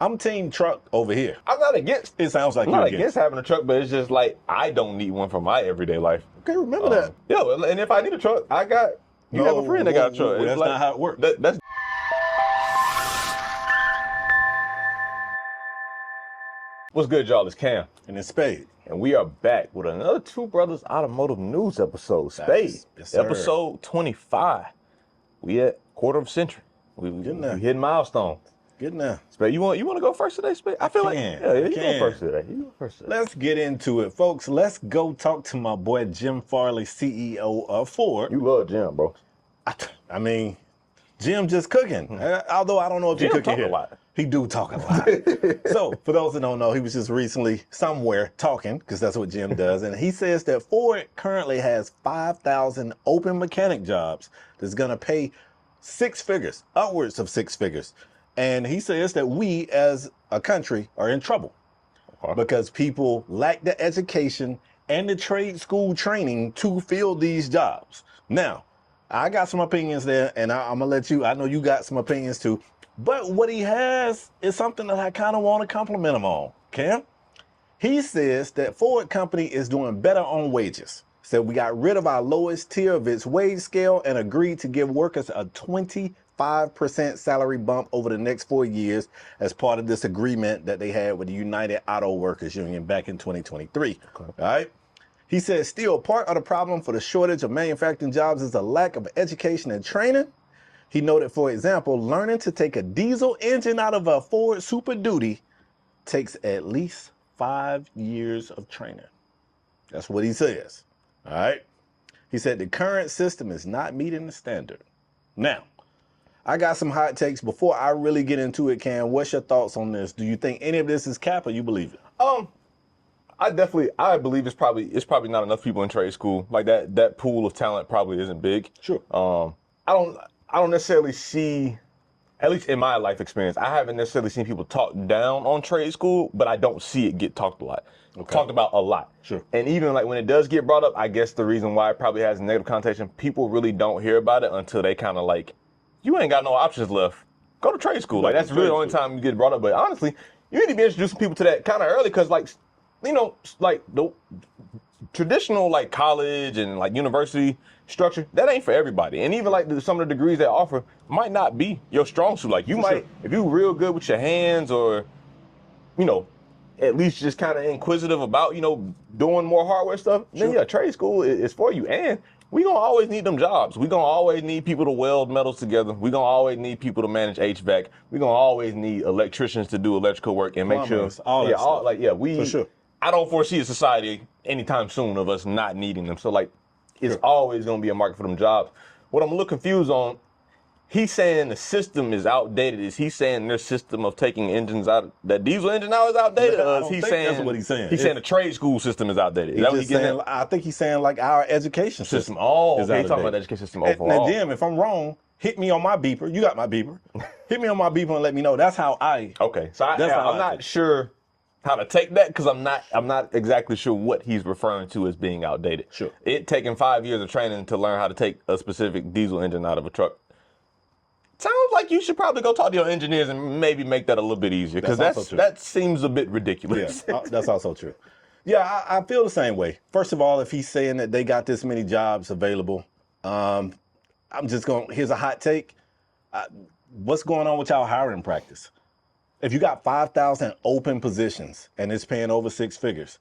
I'm team truck over here. I'm not against. It sounds like I'm you're not against having a truck, but it's just like I don't need one for my everyday life. Okay, remember that. Yeah, and if I need a truck, I got. You have a friend that got a truck. That's not how it works. That's. What's good, y'all? It's Cam. And it's Spade. And we are back with another Two Brothers Automotive News episode. Spade. Yes, sir. Episode 25. We at quarter of a century. We hitting milestones. Getting there. Spade, you want to go first today, Spade? I feel like you go first today. Let's get into it, folks. Let's go talk to my boy Jim Farley, CEO of Ford. You love Jim, bro. I mean, Jim just cooking. Although I don't know if Jim he cooking talk here. a lot. He do talk a lot. So for those that don't know, he was just recently somewhere talking, because that's what Jim does. And he says that Ford currently has 5,000 open mechanic jobs that's going to pay six figures, upwards of six figures. And he says that we as a country are in trouble because people lack the education and the trade school training to fill these jobs. Now, I got some opinions there, and I'm going to let you, I know you got some opinions too. But what he has is something that I kind of want to compliment him on, Cam. He says that Ford Company is doing better on wages. Said we got rid of our lowest tier of its wage scale and agreed to give workers a 25% salary bump over the next 4 years as part of this agreement that they had with the United Auto Workers Union back in 2023. Okay. All right. He said still part of the problem for the shortage of manufacturing jobs is a lack of education and training. He noted, for example, learning to take a diesel engine out of a Ford Super Duty takes at least 5 years of training. That's what he says. All right. He said the current system is not meeting the standard. Now, I got some hot takes. Before I really get into it, Cam, what's your thoughts on this? Do you think any of this is cap or you believe it? I believe it's probably not enough people in trade school. Like that pool of talent probably isn't big. Sure. I don't necessarily see, at least in my life experience, I haven't necessarily seen people talk down on trade school, but I don't see it get talked about a lot. Sure. And even like when it does get brought up, I guess the reason why it probably has a negative connotation, people really don't hear about it until they kind of like, you ain't got no options left. Go to trade school. Like that's really the only time you get brought up. But honestly, you need to be introducing people to that kind of early because like, you know, like the traditional like college and like university structure, that ain't for everybody. And even like some of the degrees they offer might not be your strong suit. Like you might, if you're real good with your hands or, you know, at least just kind of inquisitive about, you know, doing more hardware stuff, then yeah, trade school is for you. And we gonna always need them jobs. We gonna always need people to weld metals together. We gonna always need people to manage HVAC. We gonna always need electricians to do electrical work and make sure, For sure. I don't foresee a society anytime soon of us not needing them. So like, it's always going to be a market for them jobs. What I'm a little confused on, he's saying the system is outdated. Is he saying their system of taking engines out, that diesel engine now is outdated? Or is he saying, that's what he's saying. He's saying the trade school system is outdated. Is that what he's getting at? I think he's saying like our education system. Oh, okay. He's talking about the education system overall. Now, Jim, if I'm wrong, hit me on my beeper. You got my beeper. Hit me on my beeper and let me know. That's how I. Okay. So I'm not sure how to take that because I'm not exactly sure what he's referring to as being outdated. Sure. It taking 5 years of training to learn how to take a specific diesel engine out of a truck. Sounds like you should probably go talk to your engineers and maybe make that a little bit easier because that seems a bit ridiculous. Yeah, that's also true. Yeah, I feel the same way. First of all, if he's saying that they got this many jobs available, I'm just going, here's a hot take. What's going on with y'all hiring practice? If you got 5,000 open positions and it's paying over six figures,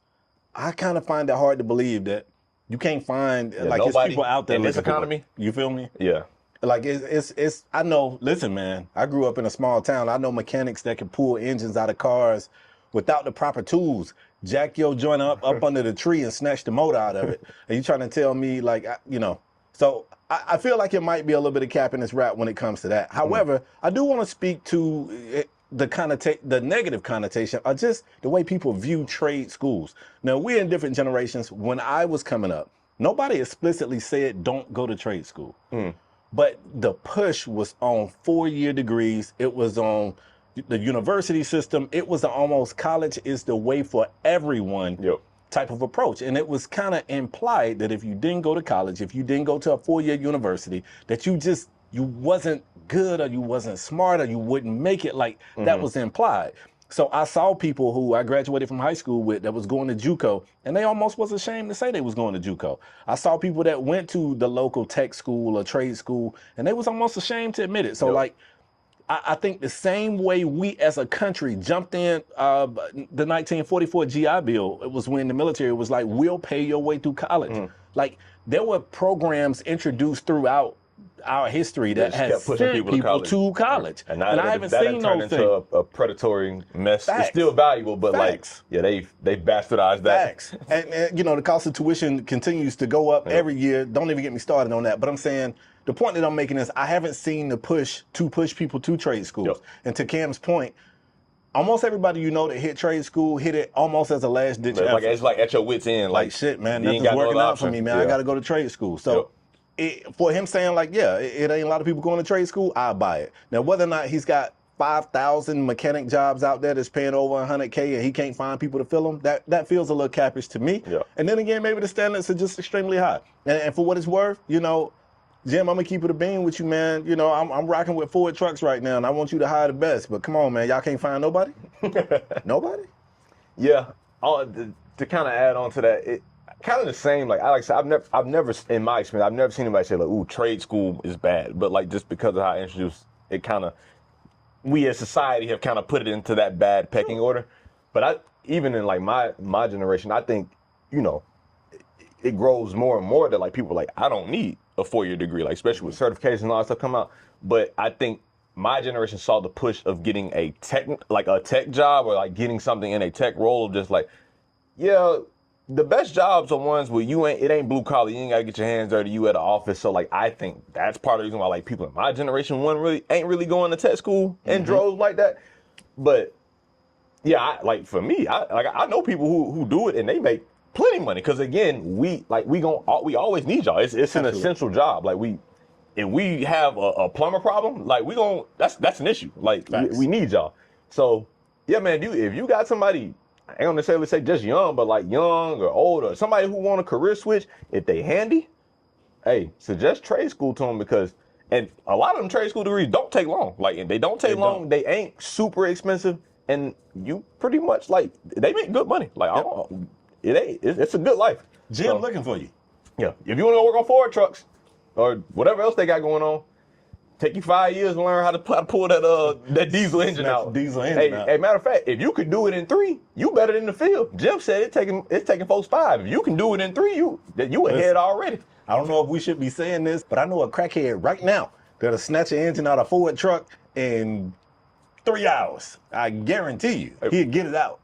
I kind of find it hard to believe that you can't find like it's people out there in this economy. You feel me? Yeah. Like it's I know. Listen, man, I grew up in a small town. I know mechanics that can pull engines out of cars without the proper tools. Jack your joint up under the tree and snatch the motor out of it. And you trying to tell me like you know? So I feel like it might be a little bit of cap in this rap when it comes to that. However, I do want to speak to the negative connotation or just the way people view trade schools. Now, we're in different generations. When I was coming up, nobody explicitly said don't go to trade school. But the push was on 4-year degrees. It was on the university system. It was almost college is the way for everyone type of approach. And it was kind of implied that if you didn't go to college, if you didn't go to a 4-year university, that you just you wasn't good or you wasn't smart or you wouldn't make it. Like that was implied. So I saw people who I graduated from high school with that was going to JUCO, and they almost was ashamed to say they was going to JUCO. I saw people that went to the local tech school or trade school, and they was almost ashamed to admit it. So like, I think the same way we as a country jumped in the 1944 GI Bill, it was when the military was like, we'll pay your way through college. Like there were programs introduced throughout our history that has sent people to college. And I haven't seen those things. Into a predatory mess. Facts. It's still valuable, but Facts. like, yeah, they bastardized that. Facts. And you know, the cost of tuition continues to go up every year. Don't even get me started on that. But I'm saying, the point that I'm making is I haven't seen the push people to trade schools. And to Cam's point, almost everybody you know that hit trade school hit it almost as a last ditch effort. Like, it's like at your wit's end. Like shit, man, nothing's working out for me, man. I got to go to trade school. So for him saying like, yeah, it ain't a lot of people going to trade school, I buy it. Now, whether or not he's got 5,000 mechanic jobs out there that's paying over 100K and he can't find people to fill them, that feels a little cappish to me. And then again, maybe the standards are just extremely high. And for what it's worth, you know, Jim, I'm gonna keep it a bean with you, man. You know, I'm rocking with Ford trucks right now, and I want you to hire the best. But come on, man, y'all can't find nobody? Nobody? Yeah. To kind of add on to that, it kind of the same. Like I said, I've never, in my experience, I've never seen anybody say like, "Ooh, trade school is bad." But like just because of how I introduced it, kind of we as society have kind of put it into that bad pecking order. But even in like my generation, I think, you know, it grows more and more that like people are like, I don't need a 4-year degree, like especially with certifications and all that stuff come out. But I think my generation saw the push of getting a tech job or like getting something in a tech role of just like, yeah, the best jobs are ones where it ain't blue collar, you ain't gotta get your hands dirty, you at an office. So like I think that's part of the reason why like people in my generation ain't really going to tech school in droves like that. But yeah, for me, I know people who do it and they make plenty of money, because again, we always need y'all. It's an essential job. Like if we have a plumber problem, like that's an issue. Like we need y'all. So yeah, man, if you got somebody, I ain't gonna necessarily say just young, but like young or old or somebody who want a career switch, if they handy, hey, suggest trade school to them, because and a lot of them trade school degrees don't take long. Like they don't take long. They ain't super expensive, and you pretty much like they make good money. Like it's a good life. Jim looking for you. Yeah. If you want to go work on Ford trucks or whatever else they got going on, take you 5 years to learn how to pull that diesel engine out. Hey, matter of fact, if you could do it in 3, you better than the field. Jim said it's taking folks 5. If you can do it in 3, you ahead already. I don't know if we should be saying this, but I know a crackhead right now that'll snatch an engine out of a Ford truck in 3 hours. I guarantee you, he'll get it out.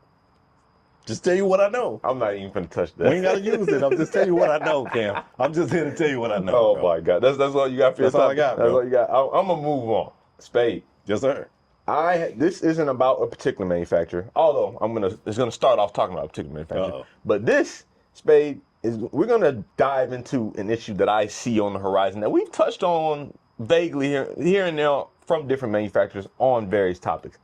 Just tell you what I know. I'm not even gonna touch that. We ain't gotta use it. I'm just telling you what I know, Cam. I'm just here to tell you what I know. Oh my God, that's all you got for That's all I got. That's all you got. I'm gonna move on. Spade. Yes, sir. This isn't about a particular manufacturer, although it's gonna start off talking about a particular manufacturer. But this, Spade, we're gonna dive into an issue that I see on the horizon that we've touched on vaguely here and there from different manufacturers on various topics.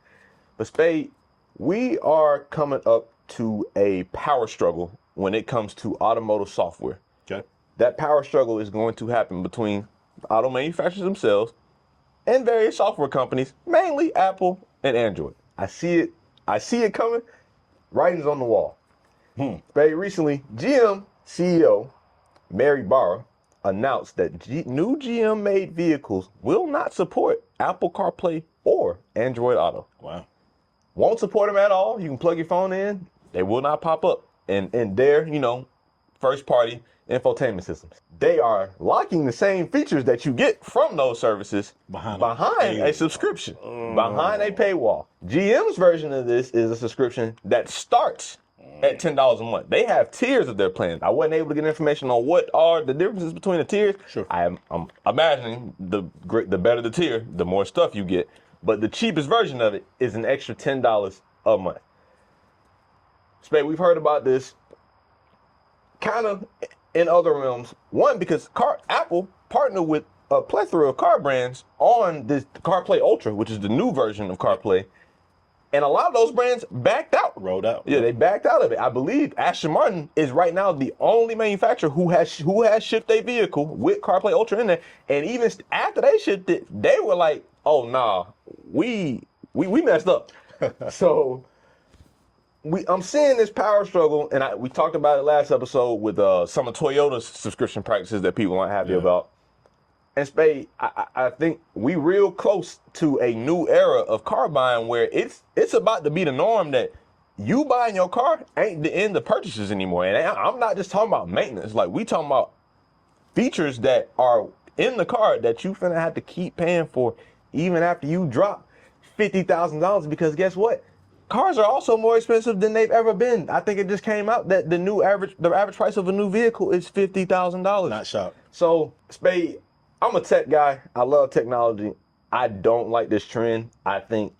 But Spade, we are coming up to a power struggle when it comes to automotive software. Okay. That power struggle is going to happen between auto manufacturers themselves and various software companies, mainly Apple and Android. I see it coming. Writing's on the wall. Very recently, GM CEO Mary Barra announced that new GM-made vehicles will not support Apple CarPlay or Android Auto. Wow. Won't support them at all. You can plug your phone in. They will not pop up in their, first-party infotainment systems. They are locking the same features that you get from those services behind a subscription, behind a paywall. GM's version of this is a subscription that starts at $10 a month. They have tiers of their plans. I wasn't able to get information on what are the differences between the tiers. Sure. I'm imagining the better the tier, the more stuff you get. But the cheapest version of it is an extra $10 a month. Spade, we've heard about this kind of in other realms. One, because Apple partnered with a plethora of car brands on this CarPlay Ultra, which is the new version of CarPlay. And a lot of those brands backed out. Rolled out. Yeah, they backed out of it. I believe Aston Martin is right now the only manufacturer who has shipped a vehicle with CarPlay Ultra in there. And even after they shipped it, they were like, oh, nah, we messed up. So I'm seeing this power struggle, and we talked about it last episode with some of Toyota's subscription practices that people aren't happy about. And Spade, I think we real close to a new era of car buying where it's about to be the norm that you buying your car ain't the end of purchases anymore. And I'm not just talking about maintenance. Like, we talking about features that are in the car that you finna have to keep paying for even after you drop $50,000, because guess what? Cars are also more expensive than they've ever been. I think it just came out that the average price of a new vehicle is $50,000. Not shocked. So, Spade, I'm a tech guy. I love technology. I don't like this trend. I think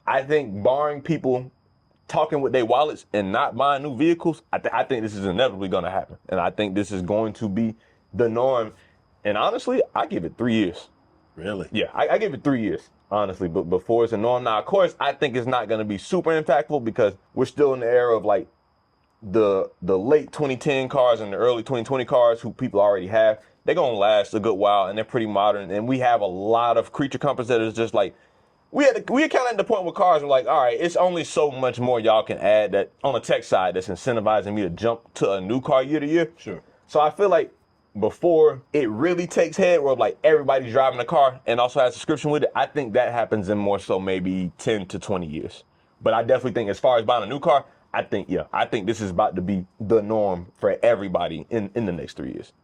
barring people talking with their wallets and not buying new vehicles, I think this is inevitably going to happen. And I think this is going to be the norm. And honestly, I give it 3 years. Really? Yeah, I give it 3 years, honestly, but before it's a norm. Now, of course, I think it's not going to be super impactful because we're still in the era of like the late 2010 cars and the early 2020 cars who people already have. They're going to last a good while, and they're pretty modern. And we have a lot of creature comforts that is just like, we kind of at the point with cars, we're like, all right, it's only so much more y'all can add that on the tech side that's incentivizing me to jump to a new car year to year. Sure. So I feel like before it really takes head, where like everybody's driving a car and also has a subscription with it, I think that happens in more so maybe 10 to 20 years. But I definitely think as far as buying a new car, I think this is about to be the norm for everybody in the next 3 years.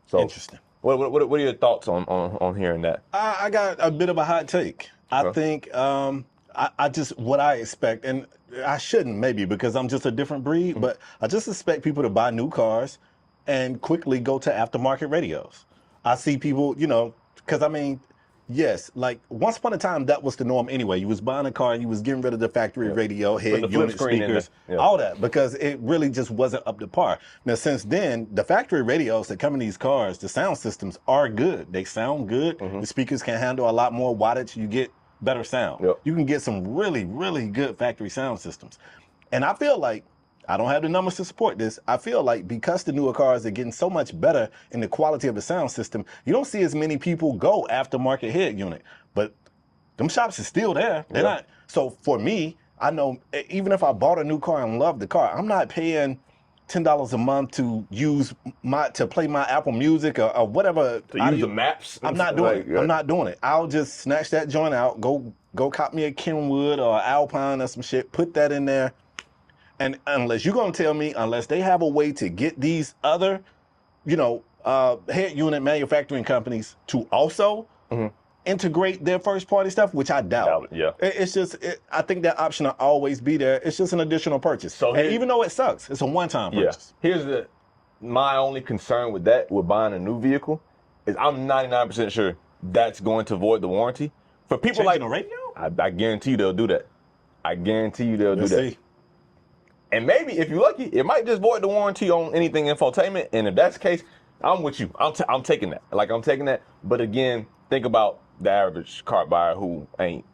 So interesting. What are your thoughts on hearing that? I got a bit of a hot take. I think I just what I expect, and I shouldn't maybe because I'm just a different breed, but I just expect people to buy new cars and quickly go to aftermarket radios. I see people, because I mean, yes, like once upon a time that was the norm anyway. You was buying a car and you was getting rid of the factory radio, head unit speakers, all that, because it really just wasn't up to par. Now since then, the factory radios that come in these cars, the sound systems are good. They sound good. The speakers can handle a lot more wattage. You get better sound. You can get some really, really good factory sound systems. And I feel like, I don't have the numbers to support this. I feel like because the newer cars are getting so much better in the quality of the sound system, you don't see as many people go aftermarket head unit. But them shops are still there. They're not. So for me, I know even if I bought a new car and loved the car, I'm not paying $10 a month to play my Apple Music or whatever. To use the maps. I'm not doing it. I'm not doing it. I'll just snatch that joint out, go cop me a Kenwood or Alpine or some shit, put that in there. And unless you're going to tell me, unless they have a way to get these other, head unit manufacturing companies to also integrate their first party stuff, which I doubt. It's just, I think that option will always be there. It's just an additional purchase. So and even though it sucks, it's a one-time purchase. Here's my only concern with buying a new vehicle, is I'm 99% sure that's going to void the warranty. For people Changing the radio? I guarantee you they'll do that. I guarantee you they'll do that. See. And maybe, if you're lucky, it might just void the warranty on anything infotainment. And if that's the case, I'm with you. I'm taking that. I'm taking that. But again, think about the average car buyer who ain't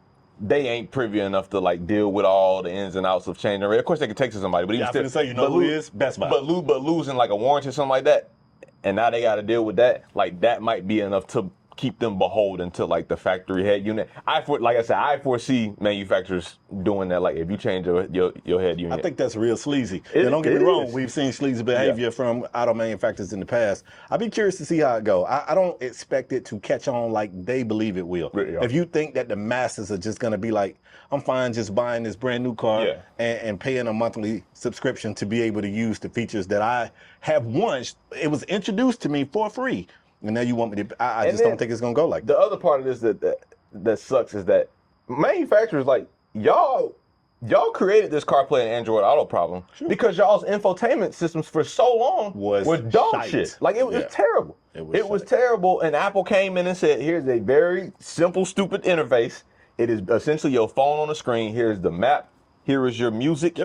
privy enough to deal with all the ins and outs of changing the radio. Of course, they can take to somebody, but even still, say who is Best Buy. But losing a warranty or something like that, and now they got to deal with that. That might be enough to keep them beholden to the factory head unit. I foresee manufacturers doing that. If you change your head unit, I think that's real sleazy. Don't get me wrong. We've seen sleazy behavior from auto manufacturers in the past. I'd be curious to see how it go. I don't expect it to catch on like they believe it will. If you think that the masses are just going to be like, I'm fine just buying this brand new car and paying a monthly subscription to be able to use the features that I have once, it was introduced to me for free. And now you want me to, I just don't think it's going to go like that. The other part of this that sucks is that manufacturers, y'all created this CarPlay and Android Auto problem because y'all's infotainment systems for so long were dog shit. It was terrible. It was terrible. And Apple came in and said, here's a very simple, stupid interface. It is essentially your phone on the screen. Here's the map. Here is your music.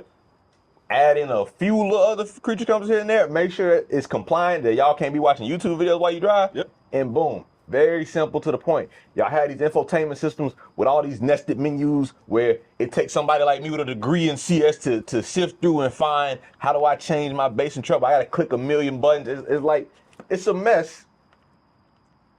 Add in a few little other creature comforts here and there. Make sure it's compliant, that y'all can't be watching YouTube videos while you drive. And boom, Very simple to the point. Y'all had these infotainment systems with all these nested menus where it takes somebody like me with a degree in CS to sift through and find, how do I change my base and trouble? I gotta click a million buttons. It's like, it's a mess.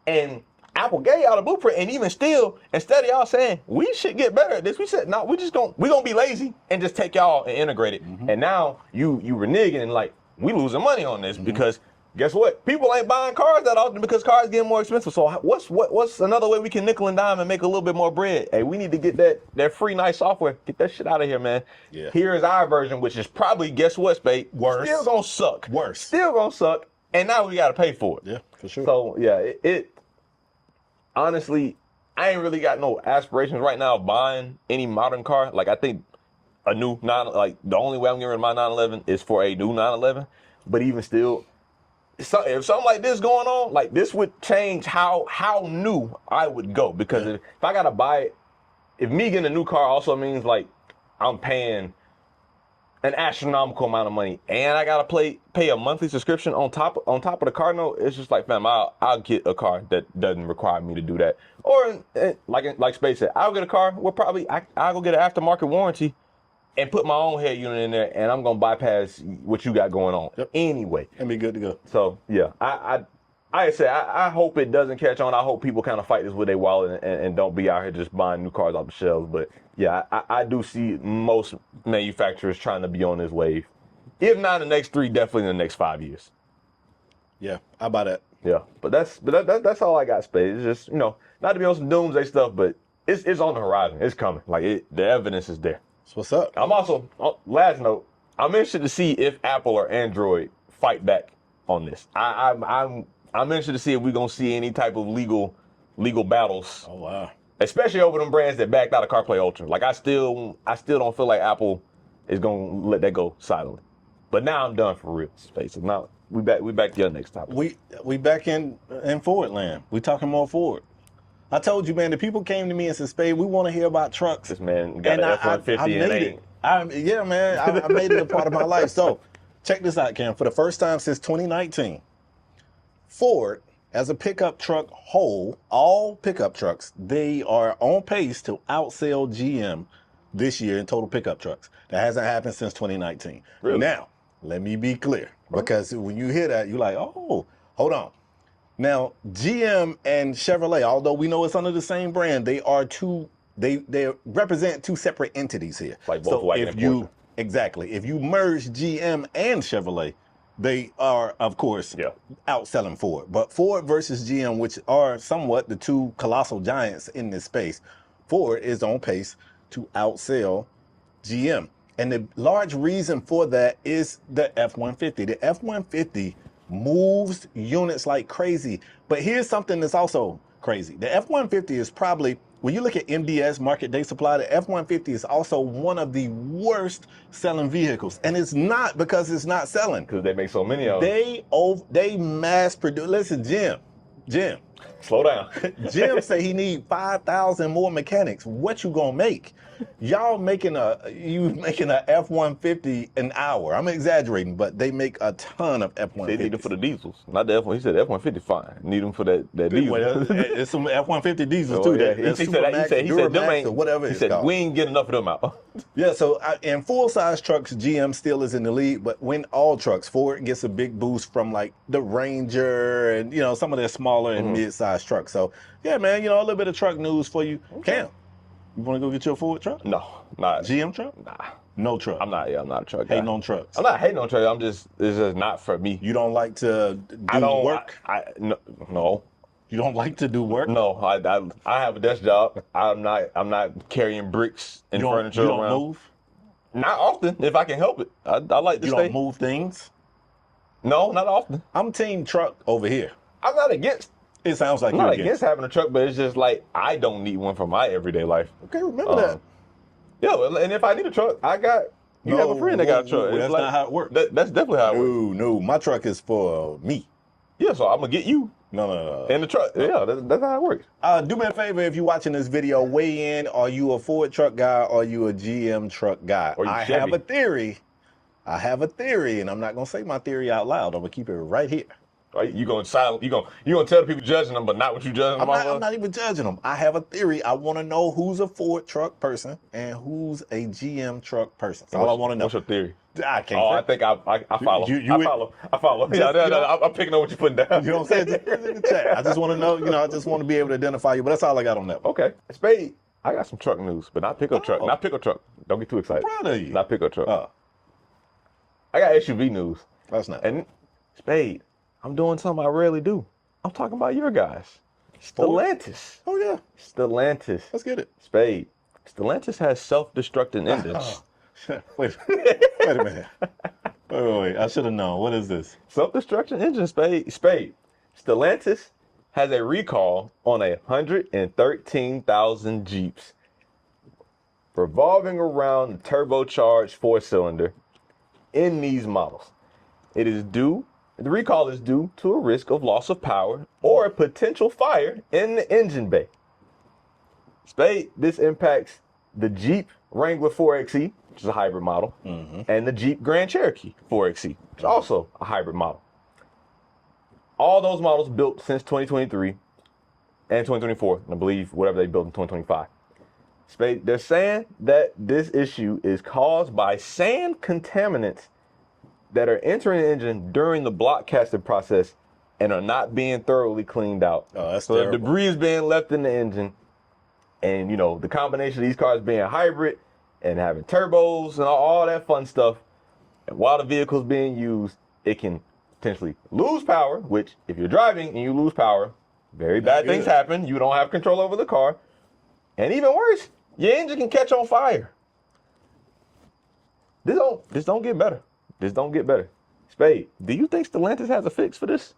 And Apple gave y'all the blueprint, and even still, instead of y'all saying, we should get better at this, we said, no, we're gonna be lazy and just take y'all and integrate it. And now you reneging and like, we losing money on this because guess what? People ain't buying cars that often because cars getting more expensive. So what's another way we can nickel and dime and make a little bit more bread? Hey, we need to get that free nice software. Get that shit out of here, man. Yeah. Here is our version, which is probably, guess what, Spade? Worse. Still gonna suck. Worse. Still gonna suck. And now we gotta pay for it. Yeah, for sure. So yeah, it honestly, I ain't really got no aspirations right now of buying any modern car. Like I think a new the only way I'm getting rid of my 911 is for a new 911. But even still, if something like this going on, like this would change how new I would go. Because if I gotta buy it, if me getting a new car also means like I'm paying an astronomical amount of money and I gotta pay a monthly subscription on top of the car note, it's just like, fam, I'll get a car that doesn't require me to do that. Or like Spade said, I'll get a car where probably I'll go get an aftermarket warranty and put my own head unit in there, and I'm gonna bypass what you got going on anyway. And be good to go. So yeah, I hope it doesn't catch on. I hope people kind of fight this with their wallet and don't be out here just buying new cars off the shelves. But yeah, I do see most manufacturers trying to be on this wave. If not in the next 3, definitely in the next 5 years. Yeah, I buy that. Yeah, but that's all I got, Spade. It's just, not to be on some doomsday stuff, but it's on the horizon. It's coming. Like the evidence is there. So what's up? I'm also, last note, I'm interested to see if Apple or Android fight back on this. I'm interested to see if we're gonna see any type of legal battles. Oh wow. Especially over them brands that backed out of CarPlay Ultra. Like I still don't feel like Apple is gonna let that go silently. But now I'm done for real, Space. So now we back to your next topic. We back in Ford land. We talking more Ford. I told you, man, the people came to me and said, Spade, we want to hear about trucks. This man got an F-150 and ain't. Yeah, man, I made it a part of my life. So check this out, Cam. For the first time since 2019, Ford, as a pickup truck whole, all pickup trucks, they are on pace to outsell GM this year in total pickup trucks. That hasn't happened since 2019. Really? Now, let me be clear, because when you hear that, you're like, oh, hold on. Now, GM and Chevrolet, although we know it's under the same brand, they represent two separate entities here. Like Volkswagen and Porsche. Exactly. If you merge GM and Chevrolet, they are, of course, outselling Ford. But Ford versus GM, which are somewhat the two colossal giants in this space, Ford is on pace to outsell GM. And the large reason for that is the F-150. The F-150 moves units like crazy. But here's something that's also crazy. The F-150 is probably, when you look at MDS, market day supply, the F-150 is also one of the worst selling vehicles. And it's not because it's not selling. Because they make so many of them. They mass produce. Listen, Jim. Slow down. Jim say he need 5,000 more mechanics. What you gonna make? Y'all making a F-150 an hour. I'm exaggerating, but they make a ton of F-150s. They need them for the diesels, not the F-150. He said F-150 fine. Need them for that diesel. It's some F-150 diesels too. Yeah. He said them ain't, whatever he said called. We ain't getting enough of them out. Yeah, so in full-size trucks, GM still is in the lead, but when all trucks, Ford gets a big boost from like the Ranger and some of their smaller and mid-size trucks. So yeah, man, a little bit of truck news for you. Cam, you want to go get your Ford truck? No, not GM truck. Nah, no truck. I'm not a truck guy. Hating on trucks. I'm not hating on trucks. It's just not for me. You don't like to do work? No. You don't like to do work? No, I have a desk job. I'm not carrying bricks and furniture around. You don't move? Not often, if I can help it. I like to stay. You don't move things? No, not often. I'm team truck over here. I'm not against. It sounds like I'm not against having a truck, but it's just like I don't need one for my everyday life. Okay, remember that. Yeah, and if I need a truck, have a friend that got a truck. That's not how it works. That's definitely how it works. No, my truck is for me. Yeah, so I'm gonna get you. No. In the truck. Yeah, that's how it works. Do me a favor, if you're watching this video, weigh in. Are you a Ford truck guy or are you a GM truck guy? Or you I Chevy? have a theory, and I'm not gonna say my theory out loud. I'm gonna keep it right here. Right? You gonna tell the people judging them, but not what you judging them off I'm of? not even judging them. I have a theory. I want to know who's a Ford truck person and who's a GM truck person. That's all I want to know. What's your theory? I can't. Oh, I think I follow. I follow. Yeah, I'm picking up what you're putting down. You know what I'm saying? Just put it in the chat. I just want to know. I just want to be able to identify you. But that's all I got on that. Okay, Spade. I got some truck news, but not pickup truck. Not pickup truck. Don't get too excited. I'm proud of you. Not pickup truck. I got SUV news. That's not. And Spade, I'm doing something I rarely do. I'm talking about your guys. Stellantis. Oh yeah. Stellantis. Let's get it. Spade. Stellantis has self-destructing engines. Wait a minute. Wait. I should have known. What is this? Self-destruction engine, Spade. Stellantis has a recall on 113,000 Jeeps revolving around the turbocharged four-cylinder in these models. The recall is due to a risk of loss of power or a potential fire in the engine bay. Spade, this impacts the Jeep Wrangler 4xe, which is a hybrid model, and the Jeep Grand Cherokee 4xe, which is also a hybrid model. All those models built since 2023 and 2024, and I believe whatever they built in 2025. Spade, they're saying that this issue is caused by sand contaminants that are entering the engine during the block casting process and are not being thoroughly cleaned out. Oh, that's so terrible. The debris is being left in the engine, and the combination of these cars being hybrid and having turbos and all that fun stuff, and while the vehicle's being used, it can potentially lose power, which if you're driving and you lose power, very bad things happen. You don't have control over the car. And even worse, your engine can catch on fire. This don't get better. This don't get better. Spade, do you think Stellantis has a fix for this?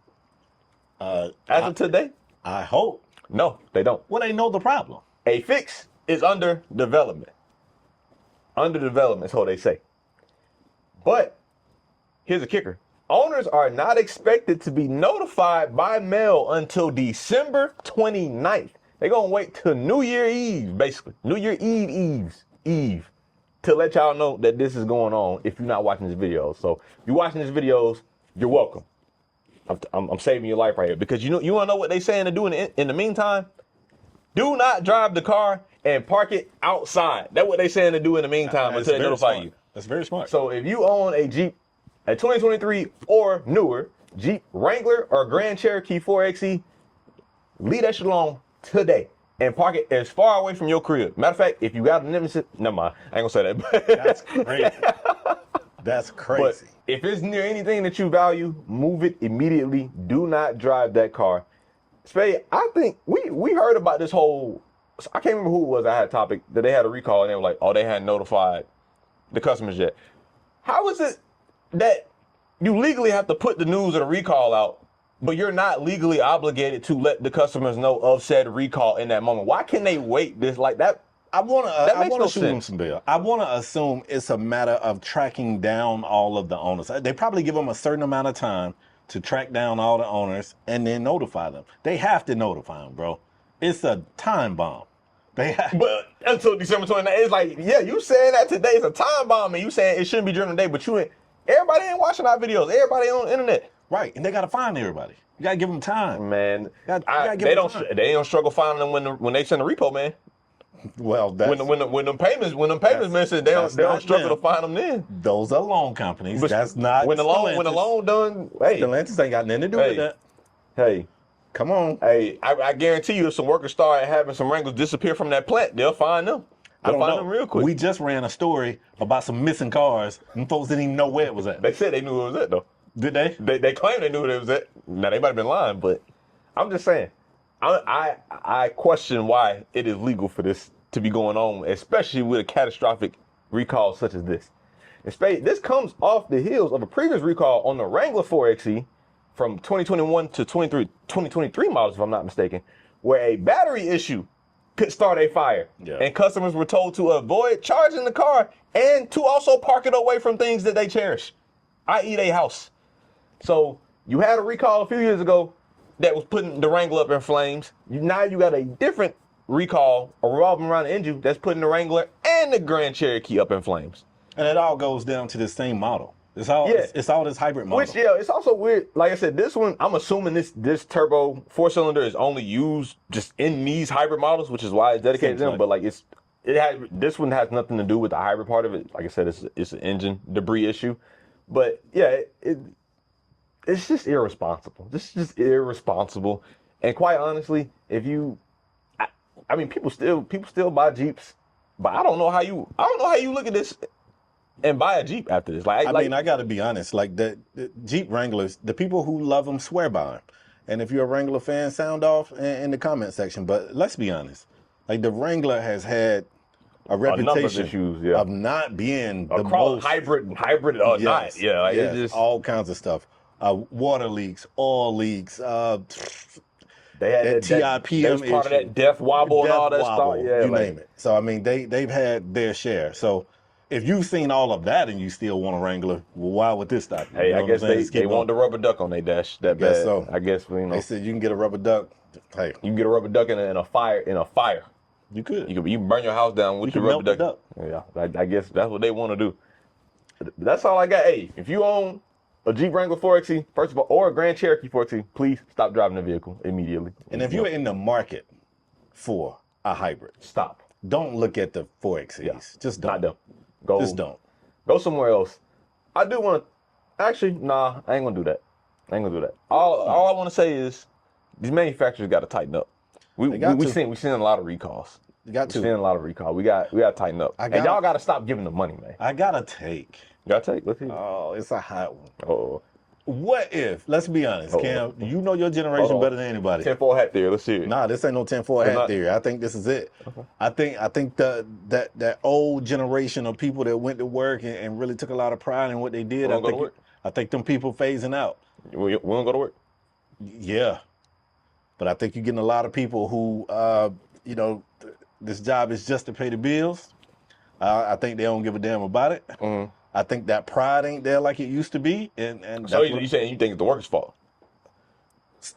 As of today? I hope. No, they don't. Well, they know the problem. A fix is under development. Under development is what they say. But here's a kicker. Owners are not expected to be notified by mail until December 29th. They're going to wait till New Year Eve, basically. New Year Eve, to let y'all know that this is going on if you're not watching this video. So if you're watching these videos, you're welcome. I'm saving your life right here. Because you want to know what they saying to do in the meantime? Do not drive the car and park it outside. That's what they saying to do in the meantime until they notify you. That's very smart. So if you own a Jeep, a 2023 or newer Jeep Wrangler or Grand Cherokee 4xe, leave that shit alone today and park it as far away from your crib. Matter of fact, if you got a Nemesis, never mind, I ain't gonna say that. That's crazy. That's crazy. But if it's near anything that you value, move it immediately. Do not drive that car. Spade, I think we heard about this whole, I can't remember who it was. I had a topic that they had a recall and they were like, oh, they hadn't notified the customers yet. How is it that you legally have to put the news of the recall out, but you're not legally obligated to let the customers know of said recall in that moment? Why can they wait this like that? I want to shoot them sense. some bill. I want to assume it's a matter of tracking down all of the owners. They probably give them a certain amount of time to track down all the owners and then notify them. They have to notify them, bro. It's a time bomb. But until December 29th, it's like, yeah, you saying that today is a time bomb, and you saying it shouldn't be during the day, but everybody ain't watching our videos. Everybody on the internet. Right, and they got to find everybody. You got to give them time. Man, they don't struggle finding them when they send a repo, man. Well, that's, when them payments missing, they don't struggle to find them then. Those are loan companies. But that's not when the loan done. Hey, Stellantis ain't got nothing to do with that. Hey, come on. Hey, I guarantee you, if some workers start having some Wranglers disappear from that plant, they'll find them. They'll find them real quick. We just ran a story about some missing cars, and folks didn't even know where it was at. They said they knew it was at though. Did they? They claimed they knew it was at. Now they might have been lying, but I'm just saying. I question why it is legal for this to be going on, especially with a catastrophic recall such as this. And Spade, this comes off the heels of a previous recall on the Wrangler 4xe from 2021 to 2023 models, if I'm not mistaken, where a battery issue could start a fire. Yeah. And customers were told to avoid charging the car and to also park it away from things that they cherish, i.e. their house. So you had a recall a few years ago that was putting the Wrangler up in flames. Now you got a different recall revolving around the engine that's putting the Wrangler and the Grand Cherokee up in flames. And it all goes down to the same model. It's all it's all this hybrid model. Which it's also weird. Like I said, this one I'm assuming this turbo 4-cylinder is only used just in these hybrid models, which is why it's dedicated to them. But like this one has nothing to do with the hybrid part of it. Like I said, it's an engine debris issue. But yeah, it's just irresponsible. This is just irresponsible. And quite honestly, I mean, people still buy Jeeps, but I don't know how you look at this and buy a Jeep after this. I mean, I got to be honest. Like the Jeep Wranglers, the people who love them swear by them. And if you're a Wrangler fan, sound off in the comment section. But let's be honest. Like the Wrangler has had a reputation of not being the most hybrid or not. Yeah, like it's just all kinds of stuff. Water leaks, oil leaks. They had that TIPM issue, part of that death wobble and all that stuff. Yeah, you name it. So I mean, they've had their share. So if you've seen all of that and you still want a Wrangler, well, why would this stop you? Hey, I guess they want the rubber duck on their dash that bad. So I guess they said you can get a rubber duck. Hey, you can get a rubber duck in a fire. You could. You can burn your house down with your rubber duck. Yeah, I guess that's what they want to do. That's all I got. Hey, if you own a Jeep Wrangler 4xe, first of all, or a Grand Cherokee 4xe, please stop driving the vehicle immediately. And if you're in the market for a hybrid, stop. Don't look at the 4xes. Yeah. Just don't. Not them. Just don't. Go somewhere else. I do want to. Actually, nah, I ain't gonna do that. All I want to say is these manufacturers got to tighten up. We seeing a lot of recalls. You got to. We're seeing a lot of recalls. We got to tighten up. And y'all got to stop giving them money, man. I got to take. Let's see. Oh, it's a hot one. Oh. What if, let's be honest, Cam, you know your generation better than anybody. 10-4 hat theory, let's see it. Nah, this ain't no 10-4 hat theory. I think this is it. Okay. I think that old generation of people that went to work and really took a lot of pride in what they did, I think them people phasing out. We don't go to work? Yeah. But I think you're getting a lot of people who, this job is just to pay the bills. I think they don't give a damn about it. Mm-hmm. I think that pride ain't there like it used to be. And so you saying you think it's the workers' fault?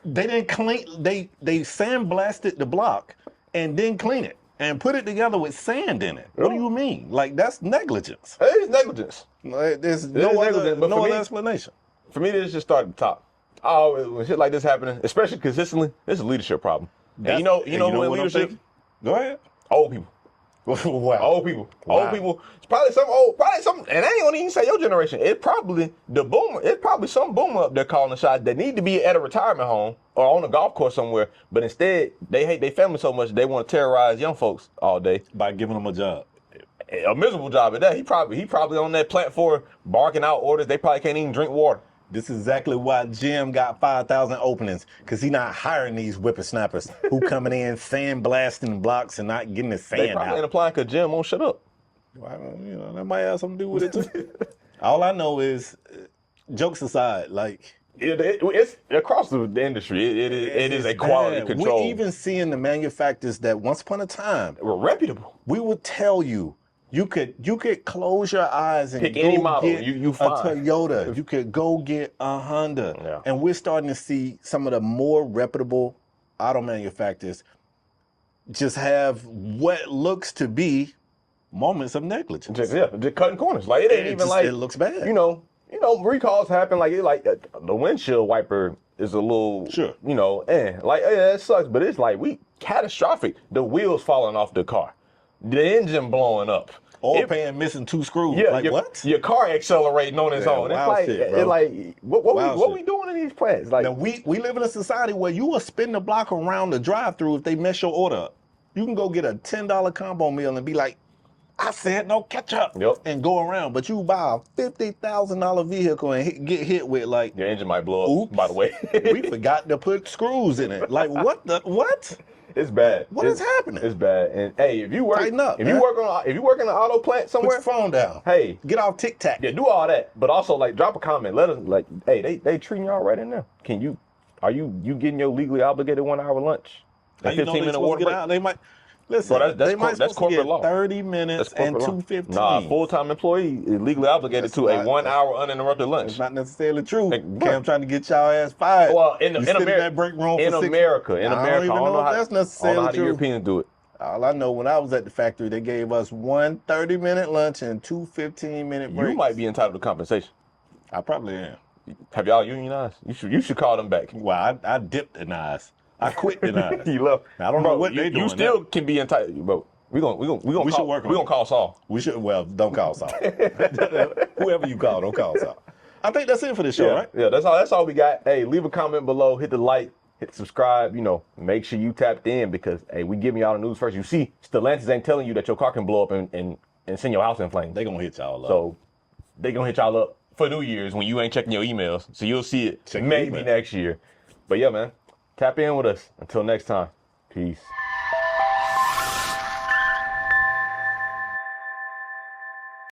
They didn't clean. They sandblasted the block and didn't clean it and put it together with sand in it. What do you mean? Like that's negligence. It is negligence. There's no other explanation. For me, this just start at the top. Oh, when shit like this happening, especially consistently, this is a leadership problem. And you know who in leadership? Go ahead. Old people. Wow. Old people. It's probably some, and I ain't gonna even say your generation. It's probably some boomer up there calling the shots that need to be at a retirement home or on a golf course somewhere. But instead, they hate their family so much they want to terrorize young folks all day by giving them a job. A miserable job at that. He probably on that plant floor barking out orders. They probably can't even drink water. This is exactly why Jim got 5,000 openings, because he's not hiring these whippersnappers who coming in sandblasting blocks and not getting the sand out. They probably ain't applying because Jim won't shut up. Well, that might have something to do with it too. All I know is, jokes aside, like it's across the industry. It is a quality control. We're even seeing the manufacturers that once upon a time were reputable. We would tell you. You could close your eyes and pick go any model. Get you a Toyota. You could go get a Honda. Yeah. And we're starting to see some of the more reputable auto manufacturers just have what looks to be moments of negligence. Just cutting corners. Like it ain't even like it looks bad. You know, recalls happen. Like the windshield wiper is a little, it sucks. But it's like catastrophic. The wheels falling off the car. The engine blowing up. Oil pan missing 2 screws. Yeah, like what? Your car accelerating on its own. It's like what we doing in these plants? Like now we live in a society where you will spin the block around the drive-through if they mess your order up. You can go get a $10 combo meal and be like, I said no ketchup, and go around. But you buy a $50,000 vehicle and get hit with like your engine might blow up. By the way, we forgot to put screws in it. Like what? It's bad. What is happening? It's bad. And hey, if you work, tighten up, if you work in an auto plant somewhere, put your phone down. Hey, get off TikTok. Yeah, do all that. But also like drop a comment. Let us hey, they treating y'all right in there. Are you getting your legally obligated 1 hour lunch? And 15-minute water break? They might. Listen, bro, that's corporate law. 30 minutes and $2.15. Nah, full-time employee is legally obligated to a 1 hour uninterrupted lunch. It's not necessarily true. I'm trying to get y'all ass fired. Well, in America, that break room in America, I don't even know if that's necessarily how true. the Europeans do it. All I know, when I was at the factory, they gave us 1 30-minute lunch and 2 15-minute breaks. You might be entitled to compensation. I probably am. Have y'all unionized? You should call them back. Well, I dipped in eyes. I quit in eyes. You love. I don't know what they doing. You still can be entitled, bro. We should work on. We gonna call Saul. We should. Well, don't call Saul. Whoever you call, don't call Saul. I think that's it for this show, right? Yeah, that's all we got. Hey, leave a comment below, hit the like, hit subscribe. Make sure you tapped in because hey, we giving y'all the news first. You see, Stellantis ain't telling you that your car can blow up and send your house in flames. They gonna hit y'all up. So they gonna hit y'all up for New Year's when you ain't checking your emails. So you'll see it maybe next year. But yeah, man, tap in with us. Until next time, peace.